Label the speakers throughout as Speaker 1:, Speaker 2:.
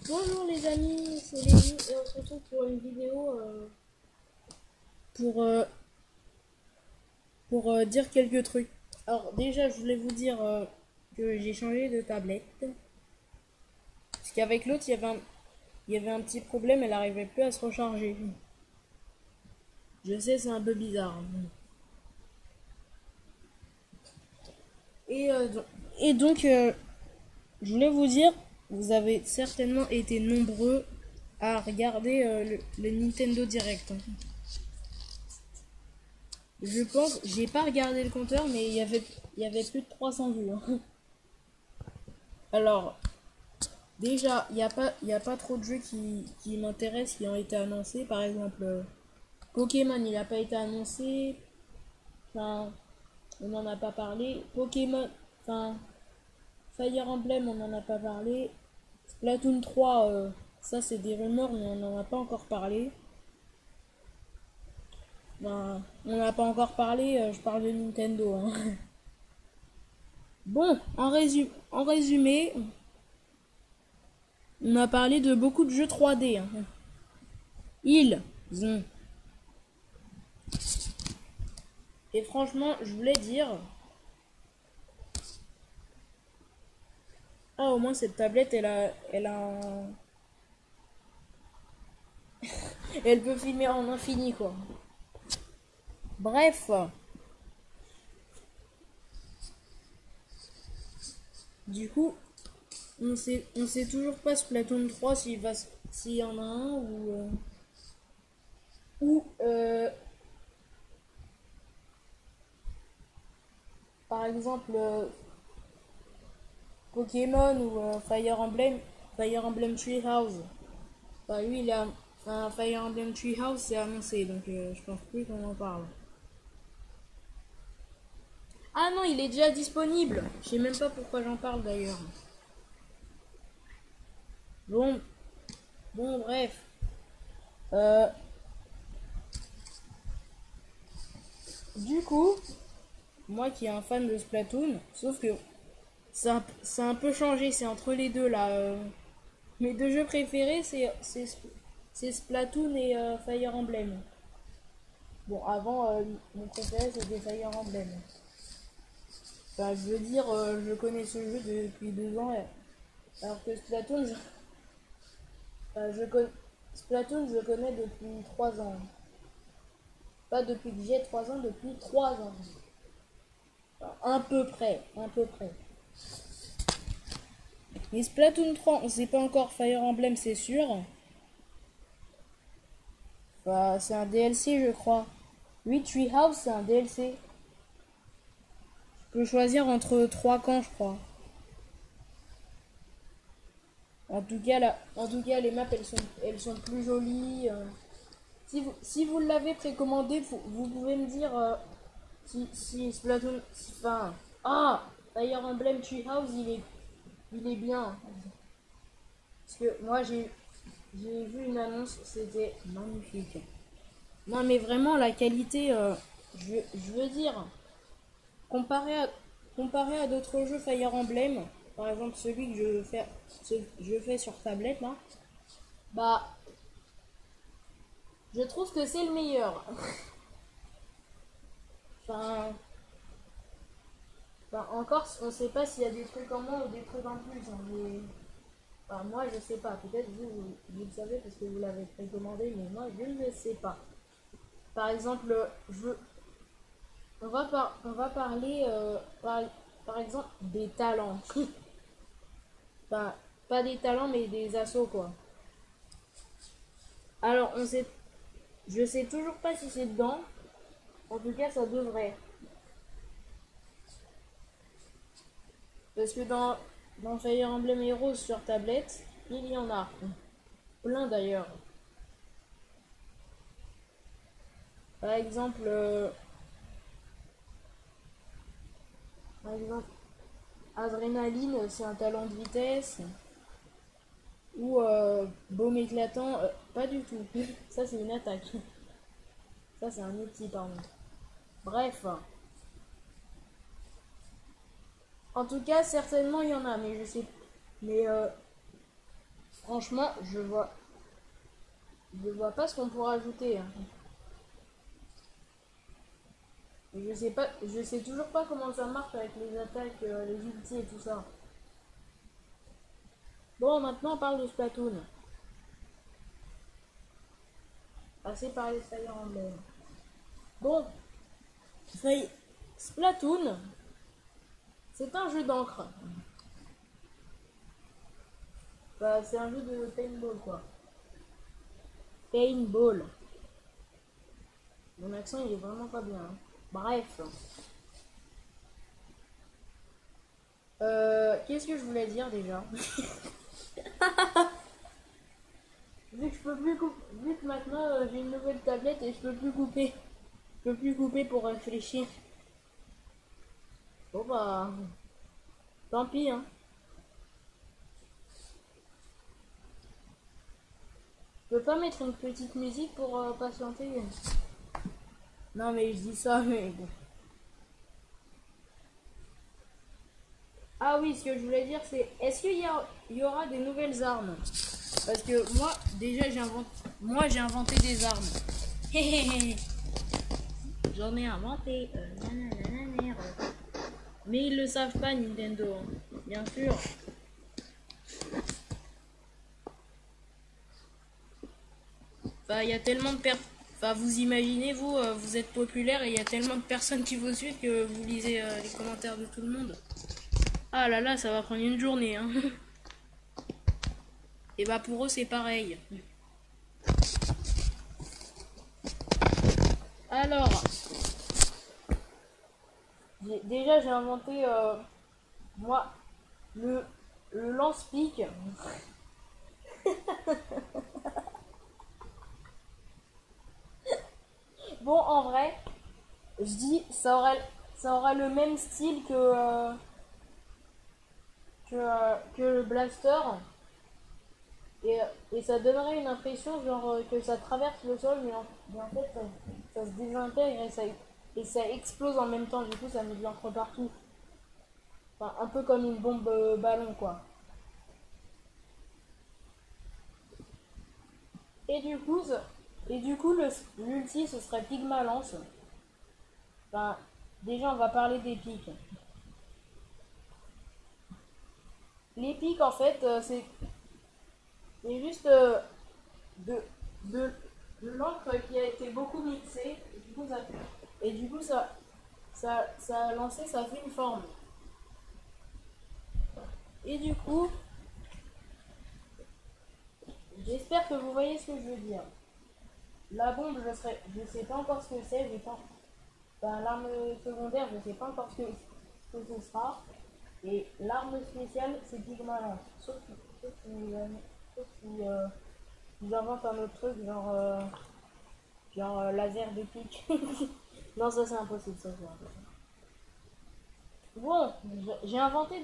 Speaker 1: Bonjour les amis, c'est Lévi et on se retrouve pour une vidéo pour, euh, pour dire quelques trucs. Alors déjà je voulais vous dire que j'ai changé de tablette. Parce qu'avec l'autre il y avait un petit problème, elle n'arrivait plus à se recharger. Je sais c'est un peu bizarre. Et, euh, et donc je voulais vous dire, vous avez certainement été nombreux à regarder le Nintendo Direct. Je pense, j'ai pas regardé le compteur, mais il y avait plus de 300 vues. Alors, déjà, il y a pas trop de jeux qui m'intéressent, qui ont été annoncés. Par exemple, Pokémon, il n'a pas été annoncé. Enfin, on n'en a pas parlé. Pokémon, enfin, Fire Emblem, on n'en a pas parlé. Splatoon 3, ça c'est des rumeurs, mais on n'en a pas encore parlé. Ben, on n'a pas encore parlé, je parle de Nintendo, hein. Bon, en résumé, on a parlé de beaucoup de jeux 3D, hein. Ils ont. Et franchement, je voulais dire. Ah, au moins cette tablette, elle a elle peut filmer en infini, quoi. Bref, du coup, on sait toujours pas Splatoon 3 s'il y en a un ou par exemple Pokémon ou Fire Emblem Treehouse. Bah lui, un Fire Emblem Treehouse, c'est annoncé, donc je pense plus qu'on en parle. Ah non, il est déjà disponible. Je sais même pas pourquoi j'en parle d'ailleurs. Bon, bon, bref. Euh, du coup, moi qui est un fan de Splatoon, sauf que ça a un peu changé, c'est entre les deux là. Mes deux jeux préférés, c'est Splatoon et Fire Emblem. Bon, avant, mon préféré c'était Fire Emblem. Enfin, je veux dire, je connais ce jeu depuis 2 ans, alors que Splatoon, je connais depuis 3 ans. Pas depuis que j'ai 3 ans, depuis 3 ans. Enfin, un peu près, un peu près. Mais Splatoon 3, on sait pas encore Fire Emblem, c'est sûr. Bah, c'est un DLC, je crois. Oui, Treehouse, c'est un DLC. Je peux choisir entre 3 camps, je crois. En tout cas, les maps, elles sont plus jolies. Si vous l'avez précommandé, vous pouvez me dire si Splatoon. Enfin. Ah! Fire Emblem Treehouse, il est bien. Parce que moi, j'ai vu une annonce, c'était magnifique. Non, mais vraiment, la qualité, je veux dire, comparé à, comparé à d'autres jeux Fire Emblem, par exemple celui que je fais sur tablette, là, bah, je trouve que c'est le meilleur. Enfin, encore, on sait pas s'il y a des trucs en moins ou des trucs en plus, hein, mais enfin, moi, je sais pas. Peut-être vous le savez parce que vous l'avez précommandé, mais moi, je ne sais pas. Par exemple, on va parler, par exemple, des talents. Enfin, pas des talents, mais des assos, quoi. Alors, je sais toujours pas si c'est dedans. En tout cas, ça devrait. Parce que dans Fire Emblem Heroes sur tablette, il y en a. Plein d'ailleurs. Par exemple, par exemple, Adrénaline, c'est un talent de vitesse. Ou Baume éclatant, pas du tout. Ça, c'est une attaque. Ça, c'est un outil, pardon. Bref. En tout cas, certainement, il y en a, mais je sais. Mais Franchement, je vois pas ce qu'on pourra ajouter, hein. Je sais toujours pas comment ça marche avec les attaques, les ultis et tout ça. Bon, maintenant on parle de Splatoon. Passer par les Fire Emblem. Bon, Splatoon, c'est un jeu d'encre. Bah, c'est un jeu de paintball quoi. Paintball. Mon accent il est vraiment pas bien, hein. Bref. Qu'est-ce que je voulais dire déjà? Vu que maintenant j'ai une nouvelle tablette et je peux plus couper. Je peux plus couper pour réfléchir. Bon bah, tant pis hein. Je peux pas mettre une petite musique pour patienter. Non mais je dis ça mais bon. Ah oui, ce que je voulais dire c'est, est-ce qu'il y aura des nouvelles armes? Parce que moi, déjà j'ai inventé des armes. J'en ai inventé. Mais ils le savent pas Nintendo, hein. Bien sûr. Enfin, il y a tellement de personnes. Enfin, vous imaginez, vous êtes populaire et il y a tellement de personnes qui vous suivent que vous lisez les commentaires de tout le monde. Ah là là, ça va prendre une journée, hein. Et bah pour eux, c'est pareil. Alors, déjà j'ai inventé, moi, le, le lance-pique. Bon, en vrai, je dis, ça aura le même style que le blaster. Et, et ça donnerait une impression genre que ça traverse le sol, mais en fait ça se désintègre et ça explose en même temps. Du coup, ça met de l'encre partout. Enfin, un peu comme une bombe ballon, quoi. Et du coup, l'ulti, ce serait Pigma Lance. Enfin, déjà, on va parler des pics. Les pics, en fait, c'est juste de, de, de l'encre qui a été beaucoup mixée. Et du coup, ça a lancé, ça fait une forme. Et du coup, j'espère que vous voyez ce que je veux dire. La bombe, je sais pas encore ce que c'est, j'ai pas. Enfin, l'arme secondaire, je sais pas encore ce que ce sera. Et l'arme spéciale, c'est Pigma Lance. Sauf si ils inventent un autre truc, genre laser de pique. Non, ça c'est impossible, ça c'est impossible. Bon, j'ai inventé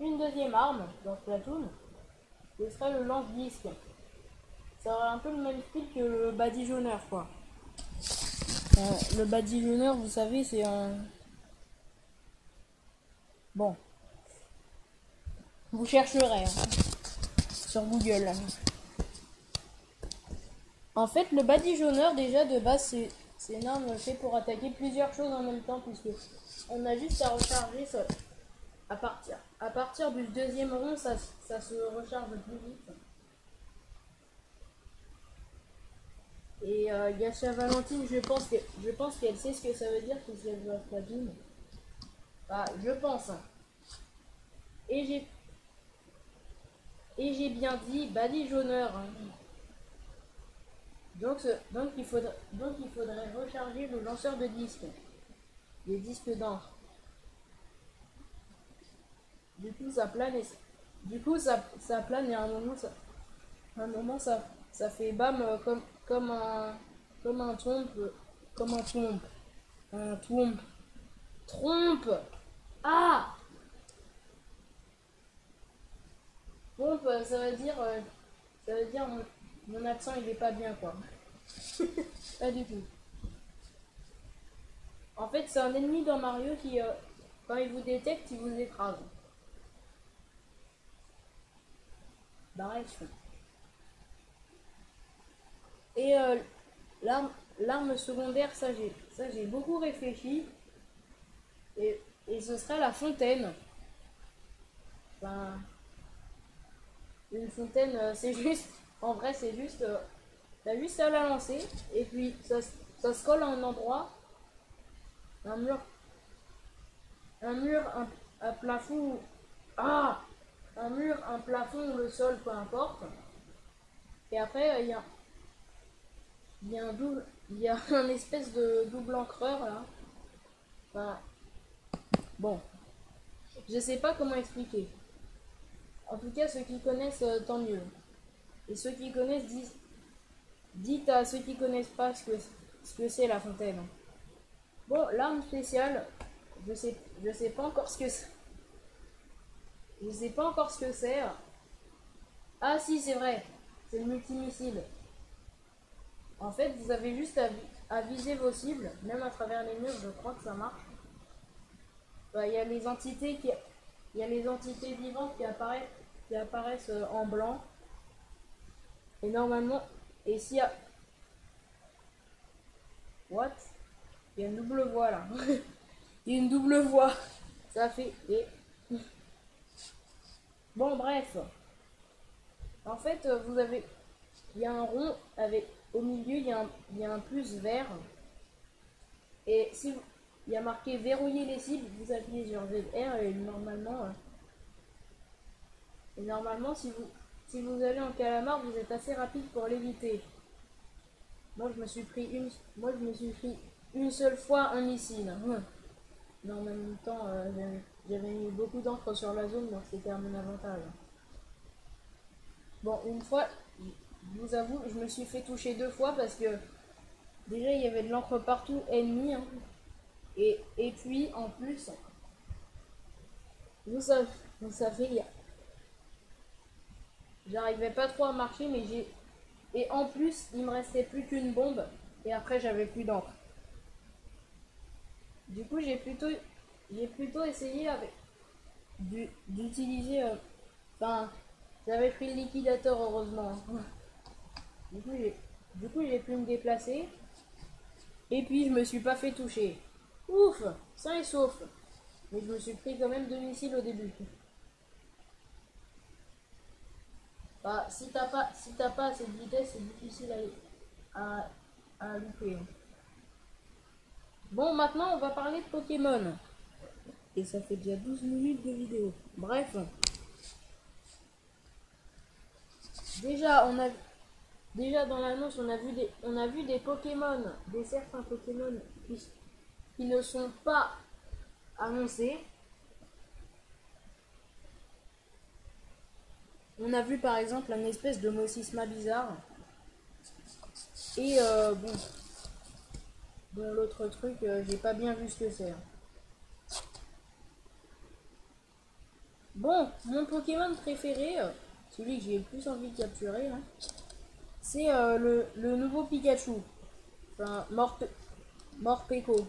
Speaker 1: une deuxième arme dans Splatoon. Ce serait le lance-disque. Ça aurait un peu le même style que le badigeonneur, quoi. Le badigeonneur, vous savez, c'est un... Bon, vous chercherez hein, sur Google. En fait, le badigeonneur, déjà, de base, c'est une arme faite pour attaquer plusieurs choses en même temps, puisque on a juste à recharger ça. À partir du deuxième rond, ça se recharge plus vite. Et Gacha Valentine, je pense qu'elle sait ce que ça veut dire si elle joue à Splatoon. Bah, je pense, hein. Et j'ai et j'ai bien dit badigeonneur, hein. Donc il faudrait recharger le lanceur de disques, les disques d'encre. Du coup ça plane et ça plane et à un moment ça fait bam comme un trompe, comme un trompe. Ah, trompe, ça veut dire mon accent il est pas bien quoi. Pas du tout. En fait c'est un ennemi dans Mario qui quand il vous détecte il vous écrase. Bref. Et l'arme secondaire, ça j'ai beaucoup réfléchi. Et ce serait la fontaine. Enfin, une fontaine, c'est juste, en vrai, c'est juste, t'as juste à la lancer, et puis ça se colle à un endroit, un mur, un plafond, ah, un mur, un plafond, le sol, peu importe. Et après, il y a un double, il y a un espèce de double encreur là. Enfin, bon, je sais pas comment expliquer. En tout cas, ceux qui connaissent, tant mieux. Et ceux qui connaissent dites à ceux qui connaissent pas ce que c'est la fontaine. Bon, l'arme spéciale, je sais pas encore ce que c'est. Je sais pas encore ce que c'est. Ah si, c'est vrai. C'est le multimissile. En fait, vous avez juste à viser vos cibles, même à travers les murs, je crois que ça marche. Bah, il y a les entités il y a les entités vivantes qui apparaissent en blanc. Et normalement, et s'il y a... What? Il y a une double voix là. Il y a une double voix. Ça fait... Et... Bon, bref. En fait, vous avez... Il y a un rond avec... Au milieu, il y a un plus vert. Et si vous... Il y a marqué verrouiller les cibles, vous appuyez sur ZR et normalement si vous allez en calamar, vous êtes assez rapide pour l'éviter. Moi je me suis pris une seule fois un missile. Mais en même temps, j'avais mis beaucoup d'encre sur la zone, donc c'était à mon avantage. Bon, une fois, je vous avoue, je me suis fait toucher 2 fois parce que déjà il y avait de l'encre partout, ennemi. Hein. Et puis en plus, vous savez, j'arrivais pas trop à marcher, mais j'ai. Et en plus, il me restait plus qu'une bombe, et après j'avais plus d'encre. Du coup, j'ai plutôt essayé avec d'utiliser. Enfin, j'avais pris le liquidateur heureusement. Du coup, j'ai pu me déplacer, et puis je me suis pas fait toucher. Ouf, sain et sauf. Mais je me suis pris quand même 2 missiles au début. Bah, si t'as pas assez de vitesse, c'est difficile à louper. Bon, maintenant, on va parler de Pokémon. Et ça fait déjà 12 minutes de vidéo. Bref. Déjà, déjà dans l'annonce, on a vu des Pokémon, des certains Pokémon qui ne sont pas annoncés. On a vu par exemple un espèce de Mossisma bizarre. Et bon, l'autre truc, j'ai pas bien vu ce que c'est. Bon, mon Pokémon préféré, celui que j'ai le plus envie de capturer, hein, c'est le nouveau Pikachu. Enfin, Morpeko.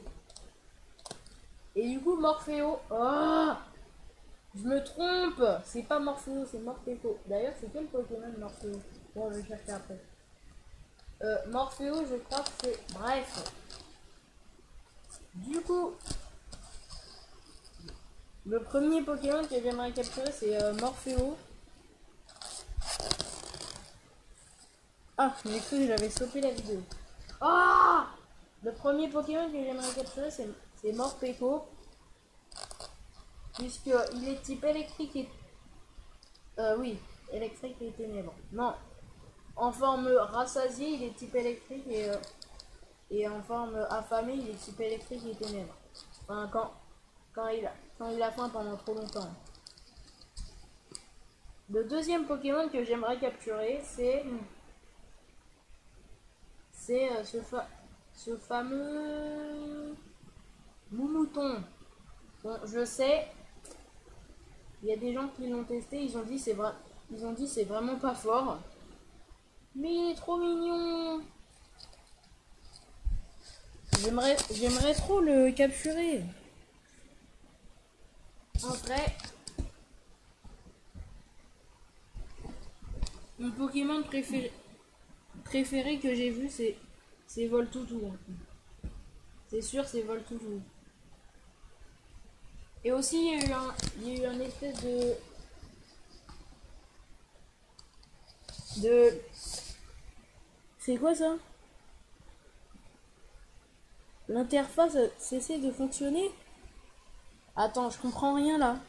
Speaker 1: Et du coup, Morpheo. Oh, je me trompe. C'est pas Morpheo, c'est Morpeko. D'ailleurs, c'est quel Pokémon Morpheo? Bon, je vais chercher après. Morpheo, je crois que c'est... Bref. Du coup, le premier Pokémon que j'aimerais capturer, c'est Morpheo. Ah, j'ai cru que j'avais stoppé la vidéo. Ah, le premier Pokémon que j'aimerais capturer, c'est Morpeko. Puisqu'il est type électrique et... oui, électrique et ténèbres. Non, en forme rassasiée, il est type électrique et en forme affamée, il est type électrique et ténèbres. Enfin, quand il a faim pendant trop longtemps. Le deuxième Pokémon que j'aimerais capturer, c'est ce fameux Moumouton. Bon, je sais, il y a des gens qui l'ont testé, ils ont dit c'est vraiment pas fort. Mais il est trop mignon. J'aimerais trop le capturer. En vrai, mon Pokémon préféré que j'ai vu, c'est Voltoutou. C'est sûr, c'est Voltoutou. Et aussi, il y a eu un espèce de... C'est quoi ça? L'interface a cessé de fonctionner? Attends, je comprends rien là.